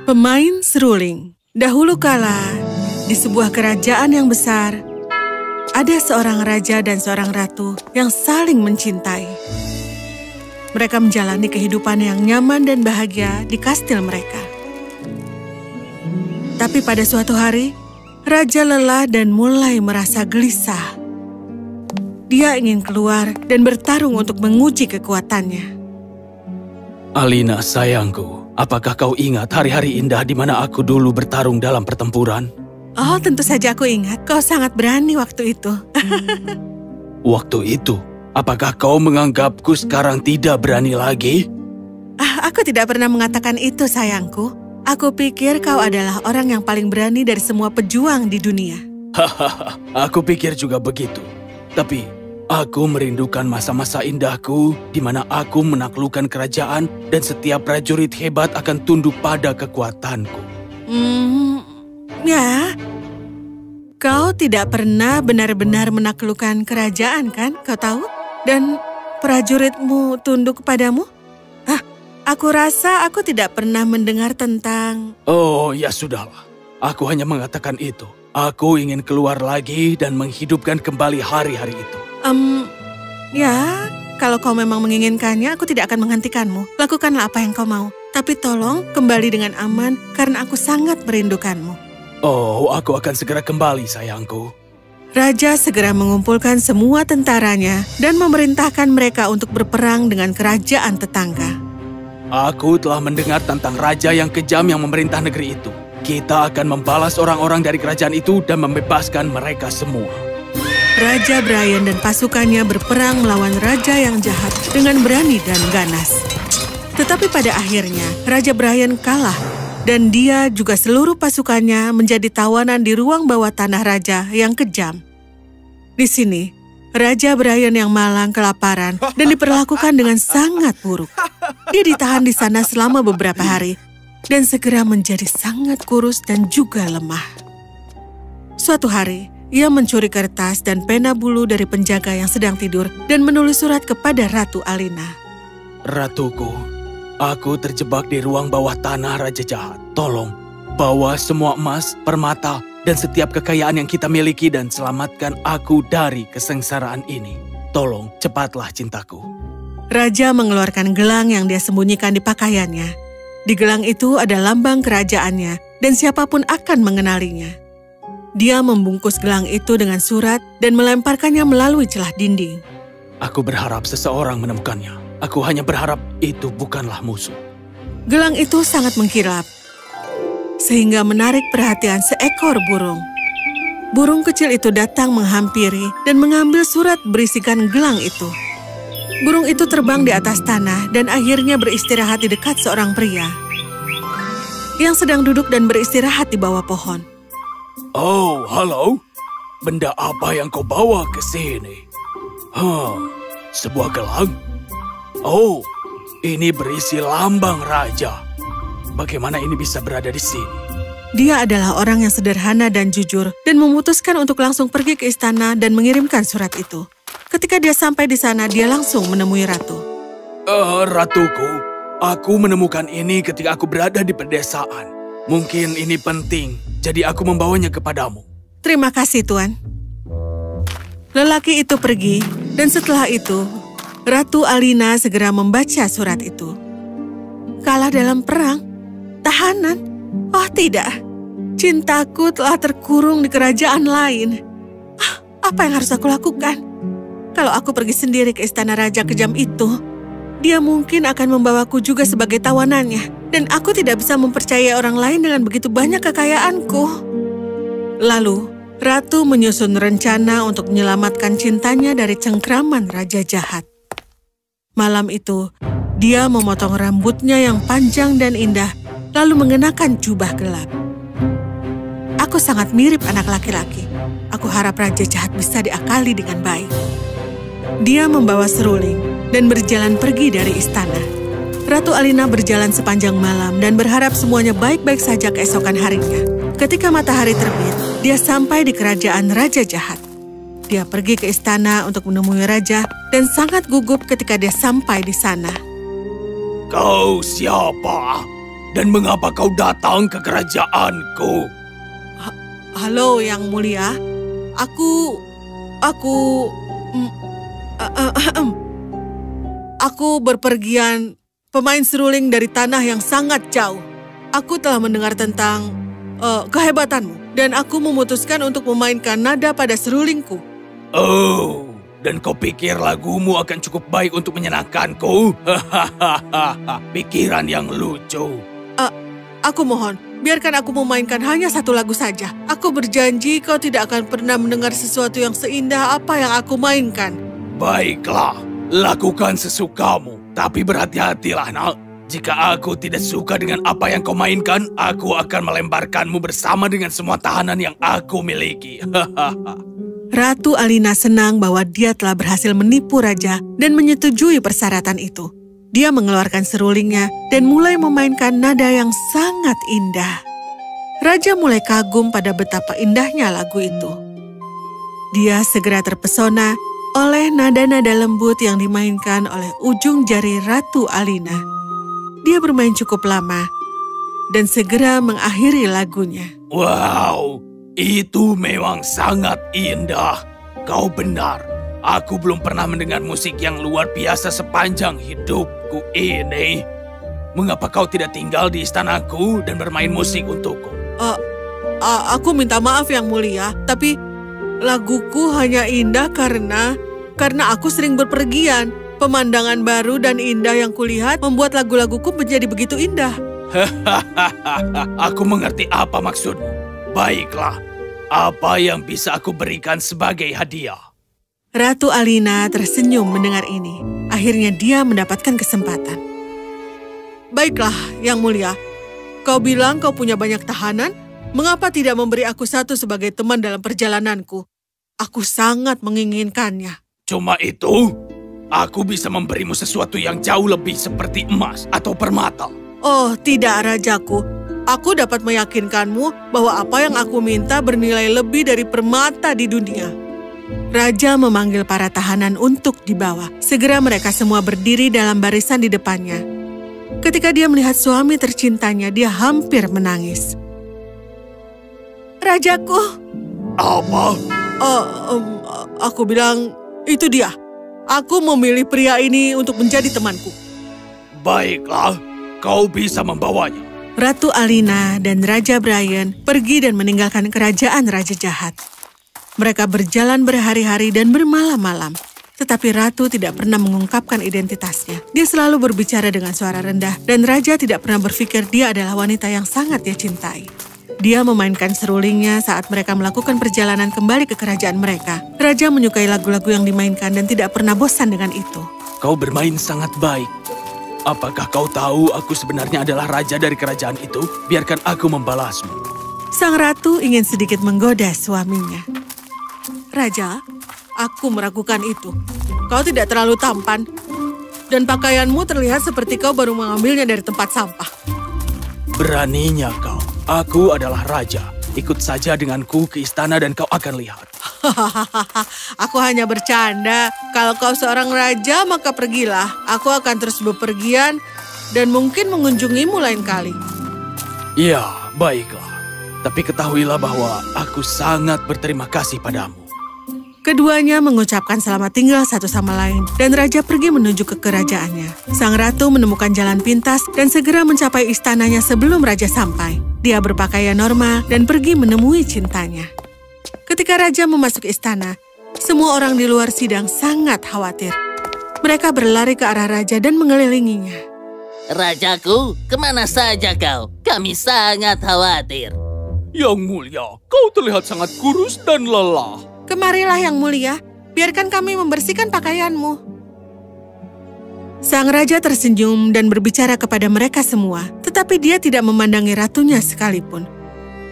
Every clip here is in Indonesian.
Pemain seruling. Dahulu kala, di sebuah kerajaan yang besar, ada seorang raja dan seorang ratu yang saling mencintai. Mereka menjalani kehidupan yang nyaman dan bahagia di kastil mereka. Tapi pada suatu hari, raja lelah dan mulai merasa gelisah. Dia ingin keluar dan bertarung untuk menguji kekuatannya. Alina, sayangku, apakah kau ingat hari-hari indah di mana aku dulu bertarung dalam pertempuran? Oh, tentu saja aku ingat. Kau sangat berani waktu itu. Waktu itu, apakah kau menganggapku sekarang tidak berani lagi? Aku tidak pernah mengatakan itu, sayangku. Aku pikir kau adalah orang yang paling berani dari semua pejuang di dunia. Hahaha, aku pikir juga begitu. Tapi aku merindukan masa-masa indahku di mana aku menaklukkan kerajaan dan setiap prajurit hebat akan tunduk pada kekuatanku. Ya. Kau tidak pernah benar-benar menaklukkan kerajaan, kan? Kau tahu? Dan prajuritmu tunduk kepadamu? Aku rasa aku tidak pernah mendengar tentang... Oh, ya sudahlah. Aku hanya mengatakan itu. Aku ingin keluar lagi dan menghidupkan kembali hari-hari itu. Ya, kalau kau memang menginginkannya, aku tidak akan menghentikanmu. Lakukanlah apa yang kau mau. Tapi tolong kembali dengan aman karena aku sangat merindukanmu. Oh, aku akan segera kembali, sayangku. Raja segera mengumpulkan semua tentaranya dan memerintahkan mereka untuk berperang dengan kerajaan tetangga. Aku telah mendengar tentang raja yang kejam yang memerintah negeri itu. Kita akan membalas orang-orang dari kerajaan itu dan membebaskan mereka semua. Raja Brian dan pasukannya berperang melawan raja yang jahat dengan berani dan ganas. Tetapi pada akhirnya, Raja Brian kalah. Dan dia juga seluruh pasukannya menjadi tawanan di ruang bawah tanah raja yang kejam. Di sini, Raja Brian yang malang kelaparan dan diperlakukan dengan sangat buruk. Dia ditahan di sana selama beberapa hari dan segera menjadi sangat kurus dan juga lemah. Suatu hari, ia mencuri kertas dan pena bulu dari penjaga yang sedang tidur dan menulis surat kepada Ratu Alina. Ratuku, aku terjebak di ruang bawah tanah Raja Jahat. Tolong, bawa semua emas, permata, dan setiap kekayaan yang kita miliki dan selamatkan aku dari kesengsaraan ini. Tolong, cepatlah cintaku. Raja mengeluarkan gelang yang dia sembunyikan di pakaiannya. Di gelang itu ada lambang kerajaannya dan siapapun akan mengenalinya. Dia membungkus gelang itu dengan surat dan melemparkannya melalui celah dinding. Aku berharap seseorang menemukannya. Aku hanya berharap itu bukanlah musuh. Gelang itu sangat mengkilap, sehingga menarik perhatian seekor burung. Burung kecil itu datang menghampiri dan mengambil surat berisikan gelang itu. Burung itu terbang di atas tanah dan akhirnya beristirahat di dekat seorang pria yang sedang duduk dan beristirahat di bawah pohon. Oh, halo. Benda apa yang kau bawa ke sini? Sebuah gelang? Oh, ini berisi lambang raja. Bagaimana ini bisa berada di sini? Dia adalah orang yang sederhana dan jujur dan memutuskan untuk langsung pergi ke istana dan mengirimkan surat itu. Ketika dia sampai di sana, dia langsung menemui ratu. Ratuku, aku menemukan ini ketika aku berada di pedesaan. Mungkin ini penting, jadi aku membawanya kepadamu. Terima kasih, Tuan. Lelaki itu pergi, dan setelah itu, Ratu Alina segera membaca surat itu. Kalah dalam perang? Tahanan? Oh tidak, cintaku telah terkurung di kerajaan lain. Apa yang harus aku lakukan? Kalau aku pergi sendiri ke istana raja kejam itu, dia mungkin akan membawaku juga sebagai tawanannya, dan aku tidak bisa mempercayai orang lain dengan begitu banyak kekayaanku. Lalu, Ratu menyusun rencana untuk menyelamatkan cintanya dari cengkraman raja jahat. Malam itu, dia memotong rambutnya yang panjang dan indah, lalu mengenakan jubah gelap. Aku sangat mirip anak laki-laki. Aku harap raja jahat bisa diakali dengan baik. Dia membawa seruling dan berjalan pergi dari istana. Ratu Alina berjalan sepanjang malam dan berharap semuanya baik-baik saja keesokan harinya. Ketika matahari terbit, dia sampai di kerajaan raja jahat. Dia pergi ke istana untuk menemui raja dan sangat gugup ketika dia sampai di sana. Kau siapa? Dan mengapa kau datang ke kerajaanku? Halo, Yang Mulia. Aku berpergian pemain seruling dari tanah yang sangat jauh. Aku telah mendengar tentang kehebatanmu, dan aku memutuskan untuk memainkan nada pada serulingku. Oh, dan kau pikir lagumu akan cukup baik untuk menyenangkanku? Pikiran yang lucu. Aku mohon, biarkan aku memainkan hanya satu lagu saja. Aku berjanji kau tidak akan pernah mendengar sesuatu yang seindah apa yang aku mainkan. Baiklah, lakukan sesukamu. Tapi berhati-hatilah, nak. Jika aku tidak suka dengan apa yang kau mainkan, aku akan melemparkanmu bersama dengan semua tahanan yang aku miliki. Ratu Alina senang bahwa dia telah berhasil menipu raja dan menyetujui persyaratan itu. Dia mengeluarkan serulingnya dan mulai memainkan nada yang sangat indah. Raja mulai kagum pada betapa indahnya lagu itu. Dia segera terpesona oleh nada-nada lembut yang dimainkan oleh ujung jari Ratu Alina. Dia bermain cukup lama dan segera mengakhiri lagunya. Wow, itu memang sangat indah. Kau benar. Aku belum pernah mendengar musik yang luar biasa sepanjang hidupku ini. Mengapa kau tidak tinggal di istanaku dan bermain musik untukku? Aku minta maaf Yang Mulia, tapi laguku hanya indah karena aku sering berpergian. Pemandangan baru dan indah yang kulihat membuat lagu-laguku menjadi begitu indah. Aku mengerti apa maksudmu. Baiklah, apa yang bisa aku berikan sebagai hadiah? Ratu Alina tersenyum mendengar ini. Akhirnya dia mendapatkan kesempatan. Baiklah, Yang Mulia. Kau bilang kau punya banyak tahanan. Mengapa tidak memberi aku satu sebagai teman dalam perjalananku? Aku sangat menginginkannya. Cuma itu? Aku bisa memberimu sesuatu yang jauh lebih seperti emas atau permata. Oh, tidak, rajaku. Aku dapat meyakinkanmu bahwa apa yang aku minta bernilai lebih dari permata di dunia. Raja memanggil para tahanan untuk dibawa. Segera mereka semua berdiri dalam barisan di depannya. Ketika dia melihat suami tercintanya, dia hampir menangis. Rajaku. Apa? Aku bilang, itu dia. Aku memilih pria ini untuk menjadi temanku. Baiklah, kau bisa membawanya. Ratu Alina dan Raja Brian pergi dan meninggalkan kerajaan Raja Jahat. Mereka berjalan berhari-hari dan bermalam-malam. Tetapi Ratu tidak pernah mengungkapkan identitasnya. Dia selalu berbicara dengan suara rendah, dan Raja tidak pernah berpikir dia adalah wanita yang sangat dia cintai. Dia memainkan serulingnya saat mereka melakukan perjalanan kembali ke kerajaan mereka. Raja menyukai lagu-lagu yang dimainkan dan tidak pernah bosan dengan itu. Kau bermain sangat baik. Apakah kau tahu aku sebenarnya adalah raja dari kerajaan itu? Biarkan aku membalasmu. Sang ratu ingin sedikit menggoda suaminya. Raja, aku meragukan itu. Kau tidak terlalu tampan, dan pakaianmu terlihat seperti kau baru mengambilnya dari tempat sampah. Beraninya kau. Aku adalah raja. Ikut saja denganku ke istana dan kau akan lihat. Aku hanya bercanda. Kalau kau seorang raja, maka pergilah. Aku akan terus bepergian dan mungkin mengunjungimu lain kali. Ya, baiklah. Tapi ketahuilah bahwa aku sangat berterima kasih padamu. Keduanya mengucapkan selamat tinggal satu sama lain, dan raja pergi menuju ke kerajaannya. Sang ratu menemukan jalan pintas dan segera mencapai istananya sebelum raja sampai. Dia berpakaian normal dan pergi menemui cintanya. Ketika raja memasuki istana, semua orang di luar sidang sangat khawatir. Mereka berlari ke arah raja dan mengelilinginya. Rajaku, kemana saja kau? Kami sangat khawatir. Yang mulia, kau terlihat sangat kurus dan lelah. Kemarilah Yang Mulia, biarkan kami membersihkan pakaianmu. Sang raja tersenyum dan berbicara kepada mereka semua, tetapi dia tidak memandangi ratunya sekalipun.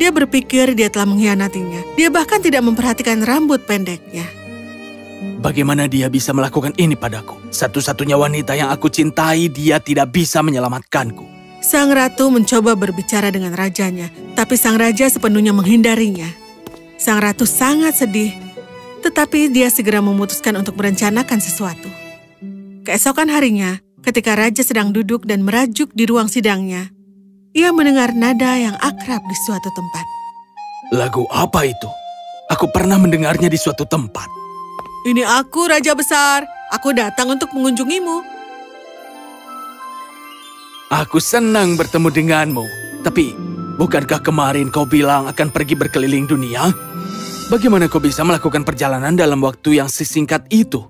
Dia berpikir dia telah mengkhianatinya. Dia bahkan tidak memperhatikan rambut pendeknya. Bagaimana dia bisa melakukan ini padaku? Satu-satunya wanita yang aku cintai, dia tidak bisa menyelamatkanku. Sang ratu mencoba berbicara dengan rajanya, tapi sang raja sepenuhnya menghindarinya. Sang ratu sangat sedih, tetapi dia segera memutuskan untuk merencanakan sesuatu. Keesokan harinya, ketika raja sedang duduk dan merajuk di ruang sidangnya, ia mendengar nada yang akrab di suatu tempat. Lagu apa itu? Aku pernah mendengarnya di suatu tempat. Ini aku, Raja Besar. Aku datang untuk mengunjungimu. Aku senang bertemu denganmu. Tapi, bukankah kemarin kau bilang akan pergi berkeliling dunia? Bagaimana kau bisa melakukan perjalanan dalam waktu yang sesingkat itu?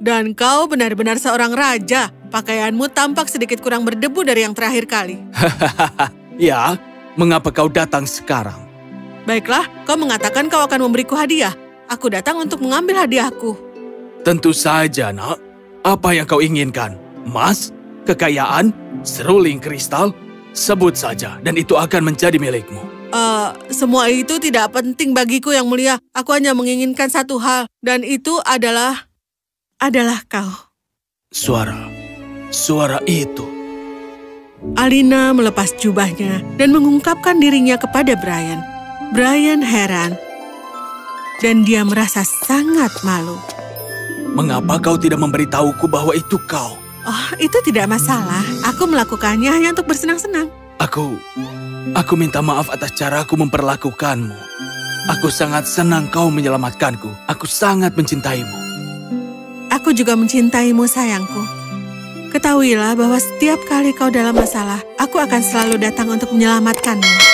Dan kau benar-benar seorang raja. Pakaianmu tampak sedikit kurang berdebu dari yang terakhir kali. Ya, mengapa kau datang sekarang? Baiklah, kau mengatakan kau akan memberiku hadiah. Aku datang untuk mengambil hadiahku. Tentu saja, nak. Apa yang kau inginkan? Emas? Kekayaan? Seruling kristal? Sebut saja, dan itu akan menjadi milikmu. Semua itu tidak penting bagiku, Yang Mulia. Aku hanya menginginkan satu hal, dan itu adalah kau. Suara itu. Alina melepas jubahnya dan mengungkapkan dirinya kepada Brian. Brian heran, dan dia merasa sangat malu. Mengapa kau tidak memberitahuku bahwa itu kau? Oh, itu tidak masalah. Aku melakukannya hanya untuk bersenang-senang. Aku minta maaf atas caraku memperlakukanmu. Aku sangat senang kau menyelamatkanku. Aku sangat mencintaimu. Aku juga mencintaimu, sayangku. Ketahuilah bahwa setiap kali kau dalam masalah, aku akan selalu datang untuk menyelamatkanmu.